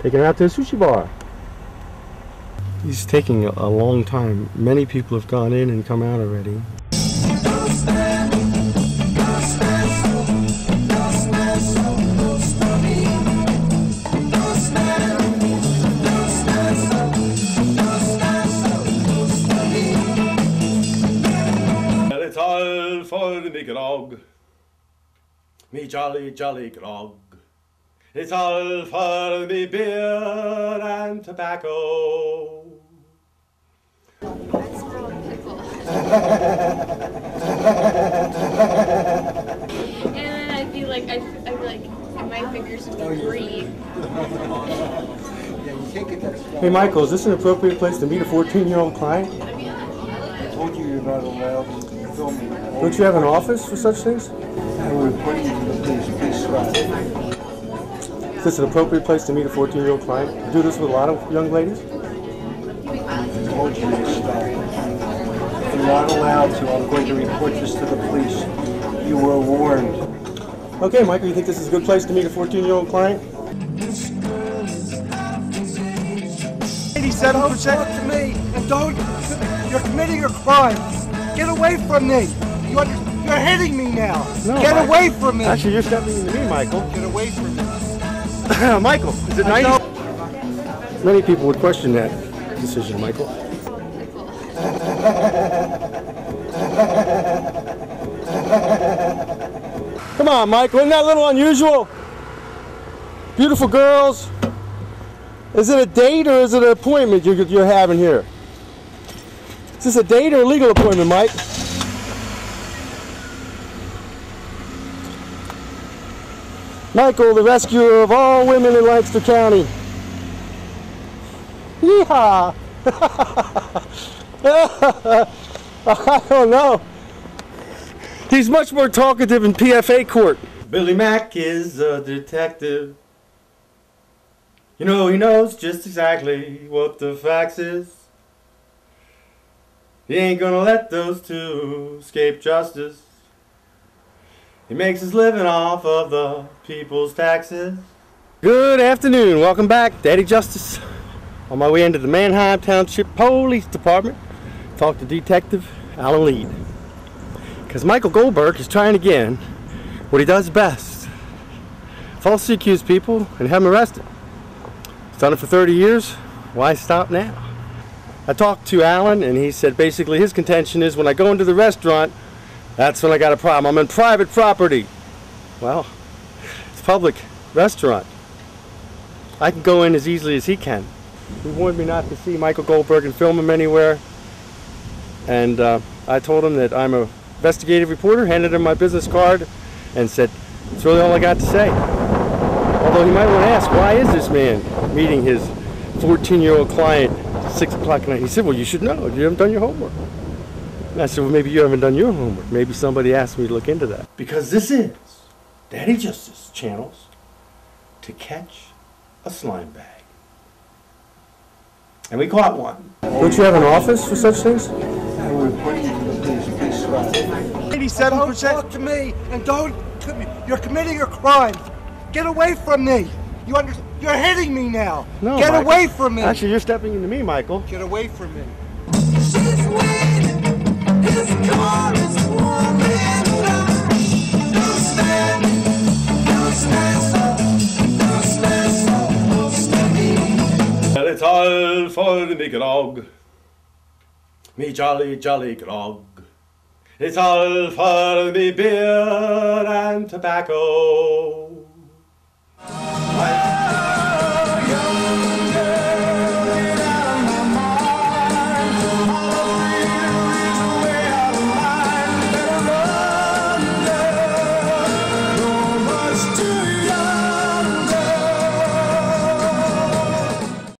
Taking her out to a sushi bar. He's taking a long time. Many people have gone in and come out already. It's all for me grog, me jolly, jolly grog. It's all for me beer and tobacco. That's still a pickle. And then I'd be like, my fingers would be green. Hey Michael, is this an appropriate place to meet a 14-year-old client? I told you you're not allowed to film me. Don't you have an office for such things? I will report you to the police. Please stop. Is this an appropriate place to meet a 14-year-old client? You do this with a lot of young ladies? I told you to stop. If you're not allowed to, I'm going to report this to the police. You were warned. Okay, Michael, you think this is a good place to meet a 14-year-old client? 87%. Don't talk to me, and don't. You're committing a crime. Get away from me. You're hitting me now. No, Get Michael. away from me. Actually, you're stepping into me, Michael. Get away from me. Michael, is it nice? Many people would question that decision, Michael. Come on, Michael, isn't that a little unusual? Beautiful girls. Is it a date or is it an appointment you're having here? Is this a date or a legal appointment, Mike? Michael, the rescuer of all women in Lancaster County. Yeehaw! I don't know. He's much more talkative in PFA court. Billy Mack is a detective. You know, he knows just exactly what the facts is. He ain't gonna let those two escape justice. He makes his living off of the people's taxes. Good afternoon. Welcome back. Daddy Justice. On my way into the Manheim Township Police Department. Talk to Detective Alan Lead. Because Michael Goldberg is trying again what he does best. Falsely accuse people and have them arrested. He's done it for 30 years. Why stop now? I talked to Alan and he said basically his contention is when I go into the restaurant, that's when I got a problem. I'm in private property. Well, it's a public restaurant. I can go in as easily as he can. He warned me not to see Michael Goldberg and film him anywhere. And I told him that I'm a investigative reporter, handed him my business card, and said, that's really all I got to say. Although he might want to ask, why is this man meeting his 14-year-old client at 6 o'clock at night? He said, well, you should know. You haven't done your homework. And I said, well, maybe you haven't done your homework. Maybe somebody asked me to look into that. Because this is Daddy Justice channels to catch a slime bag. And we caught one. Don't you have an office for such things? I will report you to the police. Please stop. 87%. Don't talk to me, and don't. You're committing a crime. Get away from me. You're hitting me now. No, Get Michael. away from me. Actually, you're stepping into me, Michael. Get away from me. She's waiting. His car is warming up. Don't stand so close to me. Well, it's all for me grog, me jolly, jolly grog. It's all for me beer and tobacco.